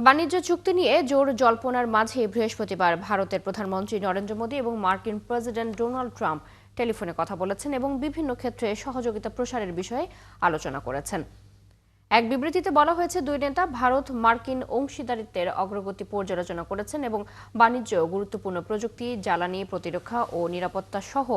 বাণিজ্য চুক্তি নিয়ে জোর জল্পনার মাঝে বৃহস্পতিবার ভারতের প্রধানমন্ত্রী নরেন্দ্র মোদী এবং মার্কিন প্রেসিডেন্ট ডোনাল্ড ট্রাম্প টেলিফোনে কথা বলেছেন এবং বিভিন্ন ক্ষেত্রে সহযোগিতা প্রসারের বিষয়ে আলোচনা করেছেন। এক বিবৃতিতে বলা হয়েছে, দুই নেতা ভারত মার্কিন অংশীদারিত্বের অগ্রগতি পর্যালোচনা করেছেন এবং বাণিজ্য, গুরুত্বপূর্ণ প্রযুক্তি, জ্বালানি, প্রতিরক্ষা ও নিরাপত্তা সহ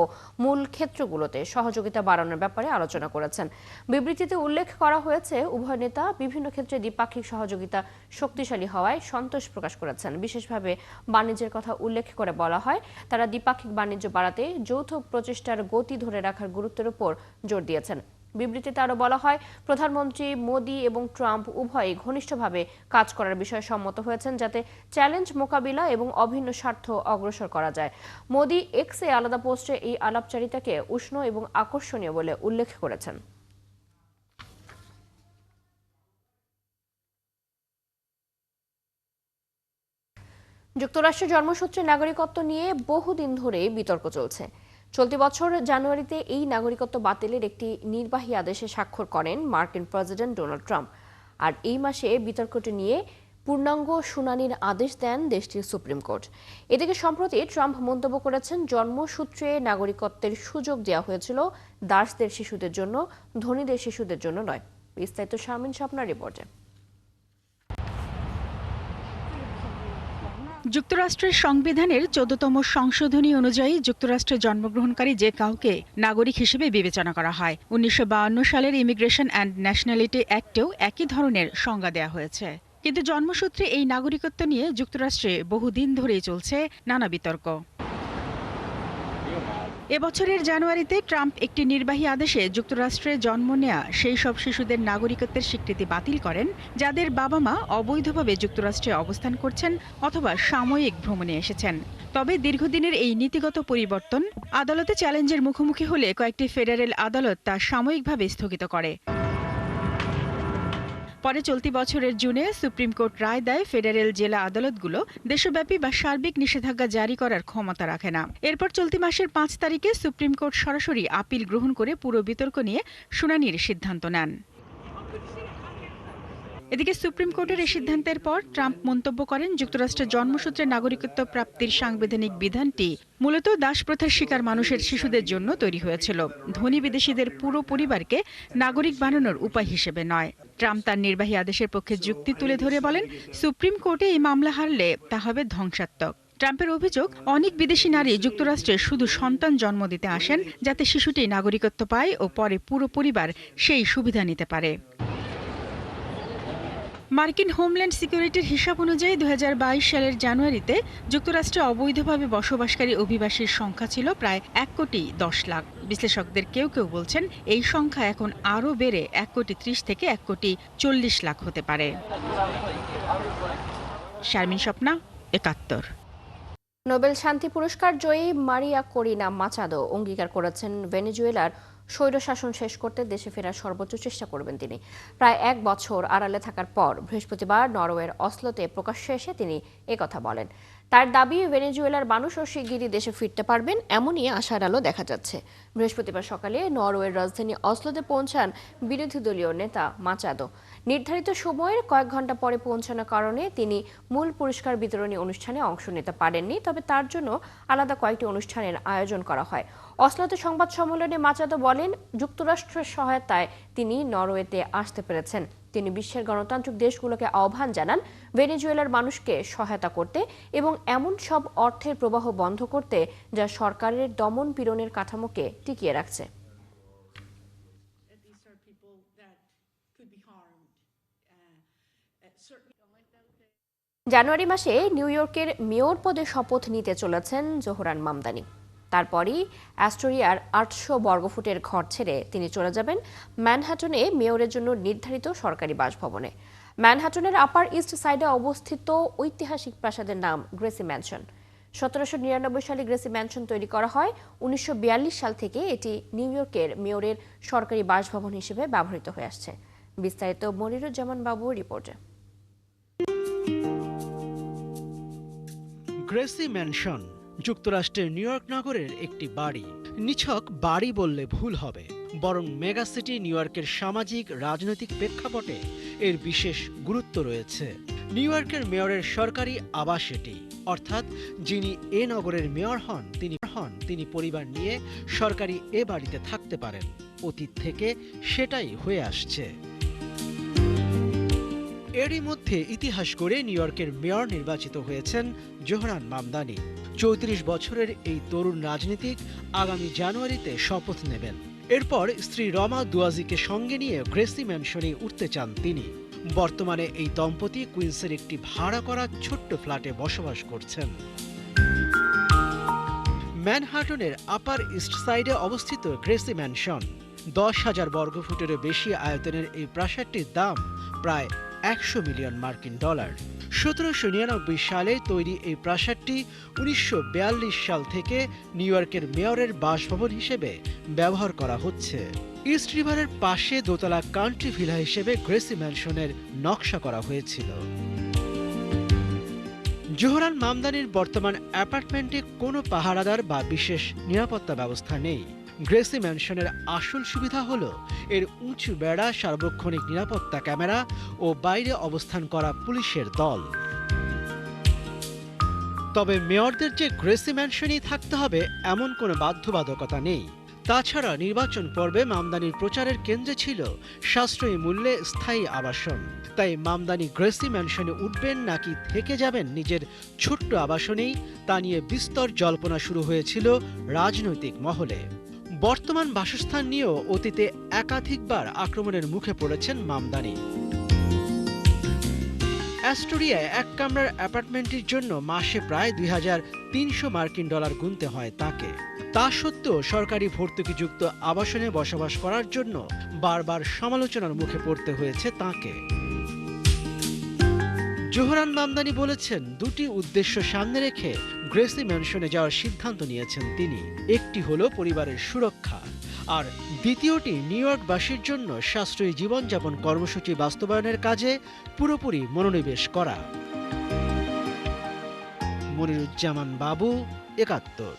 মূল ক্ষেত্রগুলোতে সহযোগিতা বাড়ানোর ব্যাপারে আলোচনা করেছেন। বিবৃতিতে উল্লেখ করা হয়েছে, উভয় নেতা বিভিন্ন ক্ষেত্রে দ্বিপাক্ষিক সহযোগিতা শক্তিশালী হওয়ায় সন্তোষ প্রকাশ করেছেন। বিশেষভাবে বাণিজ্যের কথা উল্লেখ করে বলা হয়, তারা দ্বিপাক্ষিক বাণিজ্য বাড়াতে যৌথ প্রচেষ্টার গতি ধরে রাখার গুরুত্বের উপর জোর দিয়েছেন। বিবৃতিতে আরও বলা হয়, প্রধানমন্ত্রী মোদী এবং ট্রাম্প উভয়ই ঘনিষ্ঠভাবে কাজ করার বিষয়ে সম্মত হয়েছেন, যাতে চ্যালেঞ্জ মোকাবিলা এবং অভিন্ন স্বার্থ অগ্রসর করা যায়। মোদী এক্সে আলাদা পোস্টে এই আলাপচারিতাকে উষ্ণ এবং আকর্ষণীয় বলে উল্লেখ করেছেন। যুক্তরাষ্ট্রের জন্মসূত্রে নাগরিকত্ব নিয়ে বহুদিন ধরে বিতর্ক চলছে। চলতি বছর জানুয়ারিতে এই নাগরিকত্ব বাতিলের একটি নির্বাহী আদেশে স্বাক্ষর করেন মার্কিন প্রেসিডেন্ট ডোনাল্ড ট্রাম্প। আর এই মাসে বিতর্কটি নিয়ে পূর্ণাঙ্গ শুনানির আদেশ দেন দেশটির সুপ্রিম কোর্ট। এদিকে সম্প্রতি ট্রাম্প মন্তব্য করেছেন, জন্মসূত্রে নাগরিকত্বের সুযোগ দেওয়া হয়েছিল দাসদের শিশুদের জন্য, ধনীদের শিশুদের জন্য নয়। বিস্তারিত শারমিন স্বপ্নার রিপোর্টে। যুক্তরাষ্ট্রের সংবিধানের 14তম সংশোধনী অনুযায়ী যুক্তরাষ্ট্রে জন্মগ্রহণকারী যে কাউকে নাগরিক হিসেবে বিবেচনা করা হয়। 1952 সালের ইমিগ্রেশন অ্যান্ড ন্যাশনালিটি অ্যাক্টেও একই ধরনের সংজ্ঞা দেওয়া হয়েছে। কিন্তু জন্মসূত্রে এই নাগরিকত্ব নিয়ে যুক্তরাষ্ট্রে বহুদিন ধরেই চলছে নানা বিতর্ক। এবছরের জানুয়ারিতে ট্রাম্প একটি নির্বাহী আদেশে যুক্তরাষ্ট্রে জন্ম নেয়া সেই সব শিশুদের নাগরিকত্বের স্বীকৃতি বাতিল করেন, যাদের বাবা মা অবৈধভাবে যুক্তরাষ্ট্রে অবস্থান করছেন অথবা সাময়িক ভ্রমণে এসেছেন। তবে দীর্ঘদিনের এই নীতিগত পরিবর্তন আদালতে চ্যালেঞ্জের মুখোমুখি হলে কয়েকটি ফেডারেল আদালত তা সাময়িকভাবে স্থগিত করে। পরে চলতি বছরের জুনে সুপ্রিম কোর্ট রায় দেয়, ফেডারেল জেলা আদালতগুলো দেশব্যাপী বা সার্বিক নিষেধাজ্ঞা জারি করার ক্ষমতা রাখে না। এরপর চলতি মাসের 5 তারিখে সুপ্রিম কোর্ট সরাসরি আপিল গ্রহণ করে পুরো বিতর্ক নিয়ে শুনানির সিদ্ধান্ত নেন। এদিকে সুপ্রিম কোর্টের এই সিদ্ধান্তের পর ট্রাম্প মন্তব্য করেন, যুক্তরাষ্ট্রের জন্মসূত্রে নাগরিকত্ব প্রাপ্তির সাংবিধানিক বিধানটি মূলত দাসপ্রথার শিকার মানুষের শিশুদের জন্য তৈরি হয়েছিল, ধনী বিদেশিদের পুরো পরিবারকে নাগরিক বানানোর উপায় হিসেবে নয়। ট্রাম্প তার নির্বাহী আদেশের পক্ষে যুক্তি তুলে ধরে বলেন, সুপ্রিম কোর্টে এই মামলা হারলে তা হবে ধ্বংসাত্মক। ট্রাম্পের অভিযোগ, অনেক বিদেশি নারী যুক্তরাষ্ট্রে শুধু সন্তান জন্ম দিতে আসেন যাতে শিশুটি নাগরিকত্ব পায় ও পরে পুরো পরিবার সেই সুবিধা নিতে পারে। মার্কিন হোমল্যান্ড সিকিউরিটির হিসাব অনুযায়ী 2022 সালের জানুয়ারিতে যুক্তরাষ্ট্রে অবৈধভাবে বসবাসকারী অভিবাসীর সংখ্যা ছিল প্রায় 1,10,00,000। বিশ্লেষকদের কেউ কেউ বলছেন, এই সংখ্যা এখন আরও বেড়ে 1,30,00,000 থেকে 1,40,00,000 হতে পারে। শারমিন স্বপ্না, 71। নোবেল শান্তি পুরস্কার জয়ী মারিয়া করিনা মাচাদো অঙ্গীকার করেছেন, ভেনেজুয়েলার স্বৈরশাসন শেষ করতে দেশে ফেরার সর্বোচ্চ চেষ্টা করবেন তিনি। প্রায় 1 বছর আড়ালে থাকার পর বৃহস্পতিবার নরওয়ের অসলোতে প্রকাশ্যে এসে তিনি একথা বলেন। তার দাবি, ভেনেজুয়েলার মানুষও শিগগিরই দেশে ফিরতে পারবেন, এমনই আশার আলো দেখা যাচ্ছে। বৃহস্পতিবার সকালে নরওয়ের রাজধানী অসলোতে পৌঁছান বিরোধী দলীয় নেতা মাচাদো। নির্ধারিত সময়ের কয়েক ঘন্টা পরে পৌঁছানোর কারণে তিনি মূল পুরস্কার বিতরণী অনুষ্ঠানে অংশ নিতে পারেননি, তবে তার জন্য আলাদা কয়েকটি অনুষ্ঠানের আয়োজন করা হয়। অসলোতে সংবাদ সম্মেলনে মাচাদো বলেন, যুক্তরাষ্ট্রের সহায়তায় তিনি নরওয়েতে আসতে পেরেছেন। তিনি বিশ্বের গণতান্ত্রিক দেশগুলোকে আহ্বান জানান ভেনেজুয়েলার মানুষকে সহায়তা করতে এবং এমন সব অর্থের প্রবাহ বন্ধ করতে যা সরকারের দমন পীড়নের কাঠামোকে টিকিয়ে রাখছে। জানুয়ারি মাসে নিউ ইয়র্কের মেয়র পদে শপথ নিতে চলেছেন জোহরান মামদানি। তারপরই অ্যাস্টোরিয়ার 800 বর্গফুটের ঘর ছেড়ে তিনি চলে যাবেন ম্যানহাটনে মেয়রের জন্য নির্ধারিত সরকারি বাসভবনে। ম্যানহাটনের আপার ইস্ট সাইডে অবস্থিত ঐতিহাসিক প্রাসাদের নাম গ্রেসি ম্যানশন। 1799 সালে গ্রেসি ম্যানশন তৈরি করা হয়। 1942 সাল থেকে এটি নিউ ইয়র্কের মেয়রের সরকারি বাসভবন হিসেবে ব্যবহৃত হয়ে আসছে। বিস্তারিত মনিরুজ্জামান বাবুর রিপোর্টে। গ্রেসি ম্যানশন যুক্তরাষ্ট্রের নিউ ইয়র্ক নগরের একটি বাড়ি। নিছক বাড়ি বললে ভুল হবে, বরং মেগাসিটি নিউ ইয়র্কের সামাজিক রাজনৈতিক প্রেক্ষাপটে এর বিশেষ গুরুত্ব রয়েছে। নিউ ইয়র্কের মেয়রের সরকারি আবাস এটি, অর্থাৎ যিনি এ নগরের মেয়র হন তিনি পরিবার নিয়ে সরকারি এ বাড়িতে থাকতে পারেন। অতীত থেকে সেটাই হয়ে আসছে। এরই মধ্যে ইতিহাস গড়ে নিউ ইয়র্কের মেয়র নির্বাচিত হয়েছেন জোহরান মামদানি। ৩৪ বছরের এই তরুণ রাজনীতিক আগামী জানুয়ারিতে শপথ নেবেন। এরপর স্ত্রী রমা দুয়াজিকে সঙ্গে নিয়ে গ্রেসি ম্যানশনে উঠতে চান তিনি। বর্তমানে এই দম্পতি কুইন্সের একটি ভাড়া করা ছোট্ট ফ্ল্যাটে বসবাস করছেন। ম্যানহাটনের আপার ইস্ট সাইডে অবস্থিত গ্রেসি ম্যানশন। 10,000 বর্গফুটেরও বেশি আয়তনের এই প্রাসাদটির দাম প্রায় 100 মিলিয়ন মার্কিন ডলার। 1799 সালে তৈরি এই প্রাসাদটি 1942 সাল থেকে নিউ ইয়র্কের মেয়রের বাসভবন হিসেবে ব্যবহার করা হচ্ছে। ইস্ট রিভারের পাশে দোতলা কান্ট্রি ভিলা হিসেবে গ্রেসি ম্যানশনের নকশা করা হয়েছিল। জোহরান মামদানির বর্তমান অ্যাপার্টমেন্টে কোনো পাহারাদার বা বিশেষ নিরাপত্তা ব্যবস্থা নেই। গ্রেসি ম্যানশনের আসল সুবিধা হলো এর উঁচু বেড়া, সার্বক্ষণিক নিরাপত্তা ক্যামেরা ও বাইরে অবস্থান করা পুলিশের দল। তবে মেয়রদের যে গ্রেসি ম্যানশনেই থাকতে হবে এমন কোনো বাধ্যবাধকতা নেই। তাছাড়া নির্বাচন পর্বে মামদানির প্রচারের কেন্দ্রে ছিল সাশ্রয়ী মূল্যে স্থায়ী আবাসন। তাই মামদানি গ্রেসি ম্যানশনে উঠবেন নাকি থেকে যাবেন নিজের ছোট্ট আবাসনেই, তা নিয়ে বিস্তর জল্পনা শুরু হয়েছিল রাজনৈতিক মহলে। বর্তমান বাসস্থান নিয়েও অতীতে একাধিকবার আক্রমণের মুখে পড়েছেন মামদানি। অ্যাস্টোরিয়ায় এক কামরার অ্যাপার্টমেন্টের জন্য মাসে প্রায় 2,300 মার্কিন ডলার গুনতে হয় তাকে। তা সত্ত্বেও সরকারি ভর্তুকিযুক্ত আবাসনে বসবাস করার জন্য বারবার সমালোচনার মুখে পড়তে হয়েছে তাকে। জোহরান মামদানি বলেছেন, দুটি উদ্দেশ্য সামনে রেখে গ্রেসি ম্যানশনে যাওয়ার সিদ্ধান্ত নিয়েছেন তিনি। একটি হলো পরিবারের সুরক্ষা, আর দ্বিতীয়টি নিউ ইয়র্কবাসীর জন্য সাশ্রয়ী জীবনযাপন কর্মসূচি বাস্তবায়নের কাজে পুরোপুরি মনোনিবেশ করা। মনিরুজ্জামান বাবু, ৭১।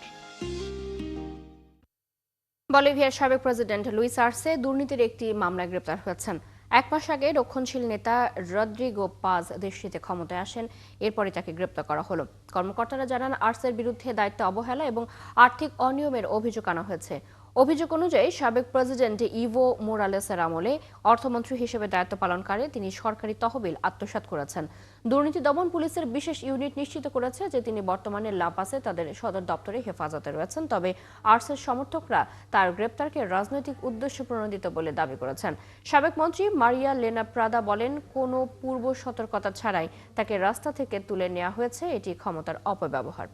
বলিভিয়ার সাবেক প্রেসিডেন্ট লুইস আর্সে দুর্নীতির একটি মামলায় গ্রেপ্তার হয়েছেন। এক মাস আগে রক্ষণশীল নেতা রদ্রিগো পাজ দেশটিতে ক্ষমতায় আসেন, এরপরই তাকে গ্রেপ্তার করা হলো। কর্মকর্তারা জানান, আর্সের বিরুদ্ধে দায়িত্ব অবহেলা এবং আর্থিক অনিয়মের অভিযোগ আনা হয়েছে। অভিযোগ অনুযায়ী সাবেক প্রেসিডেন্ট ইভো মোরালেসের আমলে অর্থমন্ত্রী হিসেবে দায়িত্ব পালনকালে তিনি সরকারি তহবিল আত্মসাৎ করেছেন। দুর্নীতি দমন পুলিশের বিশেষ ইউনিট নিশ্চিত করেছে যে তিনি বর্তমানে লাপাসে তাদের সদর দপ্তরে হেফাজতে রয়েছেন। তবে আর্সের সমর্থকরা তার গ্রেপ্তারকে রাজনৈতিক উদ্দেশ্য প্রণোদিত বলে দাবি করেছেন। সাবেক মন্ত্রী মারিয়া লেনা প্রাদা বলেন, কোনো পূর্ব সতর্কতা ছাড়াই তাকে রাস্তা থেকে তুলে নেওয়া হয়েছে, এটি ক্ষমতার অপব্যবহার।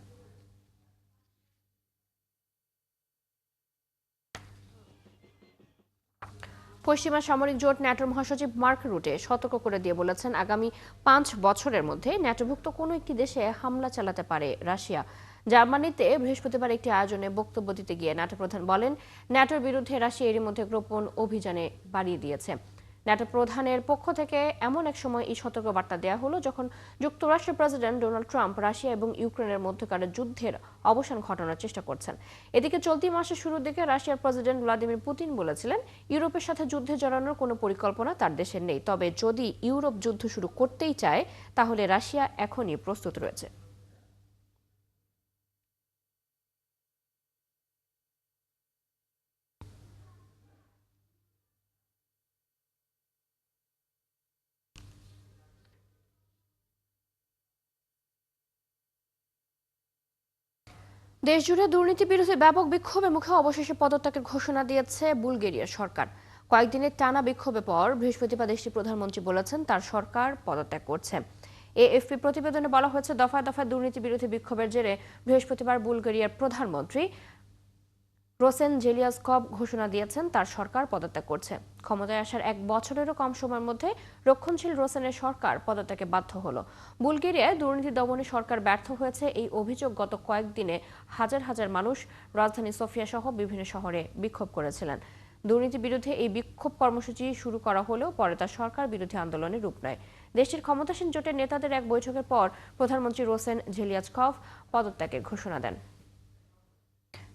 পশ্চিমা সামরিক জোট ন্যাটোর মহাসচিব মার্ক রুটে সতর্ক করে দিয়ে বলেছেন, আগামী 5 বছরের মধ্যে ন্যাটোভুক্ত কোনো একটি দেশে হামলা চালাতে পারে রাশিয়া। জার্মানিতে বৃহস্পতিবার একটি আয়োজনে বক্তব্য দিতে গিয়ে ন্যাটো প্রধান বলেন, ন্যাটোর বিরুদ্ধে রাশিয়া এরই মধ্যে গোপন অভিযানে বাড়িয়ে দিয়েছে। ন্যাটো প্রধানের পক্ষ থেকে এমন এক সময় এই সতর্কবার্তা দেওয়া হলো যখন যুক্তরাষ্ট্রের প্রেসিডেন্ট ডোনাল্ড ট্রাম্প রাশিয়া এবং ইউক্রেনের মধ্যকার যুদ্ধের অবসান ঘটানোর চেষ্টা করছেন। এদিকে চলতি মাসের শুরুর দিকে রাশিয়ার প্রেসিডেন্ট ভ্লাদিমির পুতিন বলেছিলেন, ইউরোপের সাথে যুদ্ধে জড়ানোর কোনো পরিকল্পনা তার দেশের নেই। তবে যদি ইউরোপ যুদ্ধ শুরু করতেই চায় তাহলে রাশিয়া এখনই প্রস্তুত রয়েছে। দেশজুড়ে দুর্নীতি বিরোধী ব্যাপক বিক্ষোভের মুখে অবশেষে পদত্যাগের ঘোষণা দিয়েছে বুলগেরিয়ার সরকার। কয়েকদিনের টানা বিক্ষোভের পর বৃহস্পতিবার দেশটির প্রধানমন্ত্রী বলেছেন তার সরকার পদত্যাগ করছে। এএফপি প্রতিবেদনে বলা হয়েছে, দফায় দফায় দুর্নীতি বিরোধী বিক্ষোভের জেরে বৃহস্পতিবার বুলগেরিয়ার প্রধানমন্ত্রী রোসেন জেলিয়াসকভ ঘোষণা দিয়েছেন তার সরকার পদত্যাগ করছে। ক্ষমতায় আসার 1 বছরেরও কম সময়ের মধ্যে রক্ষণশীল রোসেনের সরকার পদত্যাগে বাধ্য হলো। বুলগেরিয়ায় দুর্নীতি দমনে সরকার ব্যর্থ হয়েছে, এই অভিযোগ গত কয়েকদিনে হাজার হাজার মানুষ রাজধানী সোফিয়া সহ বিভিন্ন শহরে বিক্ষোভ করেছিলেন। দুর্নীতি বিরুদ্ধে এই বিক্ষোভ কর্মসূচি শুরু করা হলেও পরে তা সরকার বিরোধী আন্দোলনে রূপ নেয়। দেশটির ক্ষমতাসীন জোটের নেতাদের এক বৈঠকের পর প্রধানমন্ত্রী রোসেন জেলিয়াসকভ পদত্যাগের ঘোষণা দেন।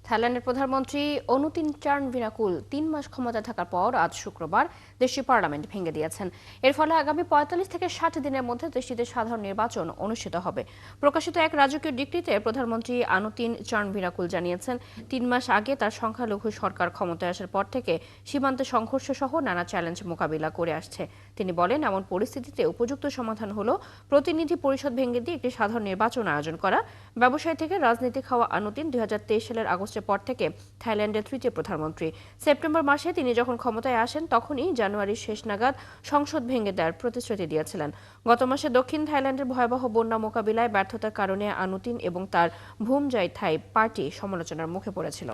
থাইল্যান্ডের প্রধানমন্ত্রী অনুতিন চার্নভিনাকুল ৩ মাস ক্ষমতায় থাকার পর আজ শুক্রবার দেশটির পার্লামেন্ট ভেঙে দিয়েছেন। এর ফলে আগামী ৪৫ থেকে ৬০ দিনের মধ্যে দেশটিতে সাধারণ নির্বাচন অনুষ্ঠিত হবে। প্রকাশিত এক রাজকীয় ডিক্রিতে প্রধানমন্ত্রী অনুতিন চার্নভিনাকুল জানিয়েছেন, ৩ মাস আগে তার সংখ্যালঘু সরকার ক্ষমতায় আসার পর থেকে সীমান্তে সংঘর্ষ সহ নানা চ্যালেঞ্জ মোকাবিলা করে আসছে। তিনি বলেন, এমন পরিস্থিতিতে উপযুক্ত সমাধান হলো প্রতিনিধি পরিষদ ভেঙে দিয়ে একটি সাধারণ নির্বাচন আয়োজন করা। ব্যবসায়ী থেকে রাজনীতিক হওয়া অনুতিন ২০২৩ সালের আগস্টের পর থেকে থাইল্যান্ডের তৃতীয় প্রধানমন্ত্রী। সেপ্টেম্বর মাসে তিনি যখন ক্ষমতায় আসেন তখনই জানুয়ারির শেষ নাগাদ সংসদ ভেঙে দেওয়ার প্রতিশ্রুতি দিয়েছিলেন। গত মাসে দক্ষিণ থাইল্যান্ডের ভয়াবহ বন্যা মোকাবিলায় ব্যর্থতার কারণে অনুতিন এবং তার ভুমজাই থাই পার্টি সমালোচনার মুখে পড়েছিল।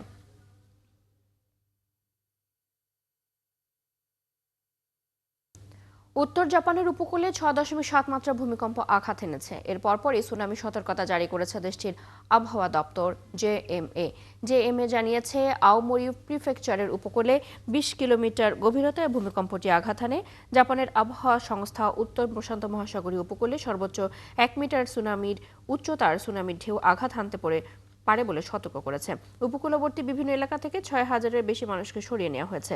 উত্তর জাপানের উপকূলে ৬.৭ মাত্রা ভূমিকম্প আঘাত এনেছে। এর পরপরই সুনামি সতর্কতা জারি করেছে দেশটির আবহাওয়া দপ্তর জেএমএ জানিয়েছে, আওমোরি প্রিফেকচারের উপকূলে ২০ কিলোমিটার গভীরতায় ভূমিকম্পটি আঘাত হানে। জাপানের আবহাওয়া সংস্থা উত্তর প্রশান্ত মহাসাগরীয় উপকূলে সর্বোচ্চ ১ মিটার উচ্চতার সুনামির ঢেউ আঘাত হানতে পারে বলে সতর্ক করেছে। উপকূলবর্তী বিভিন্ন এলাকা থেকে ৬,০০০-এর বেশি মানুষকে সরিয়ে নেওয়া হয়েছে।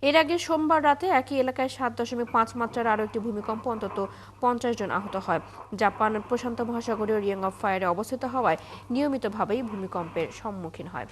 এর আগে সোমবার রাতে একই এলাকায় ৭.৫ মাত্রার আরও একটি ভূমিকম্প অন্তত ৫০ জন আহত হয়। জাপান প্রশান্ত মহাসাগরীয় রিং অফ ফায়ারে অবস্থিত হওয়ায় নিয়মিতভাবেই ভূমিকম্পের সম্মুখীন হয়।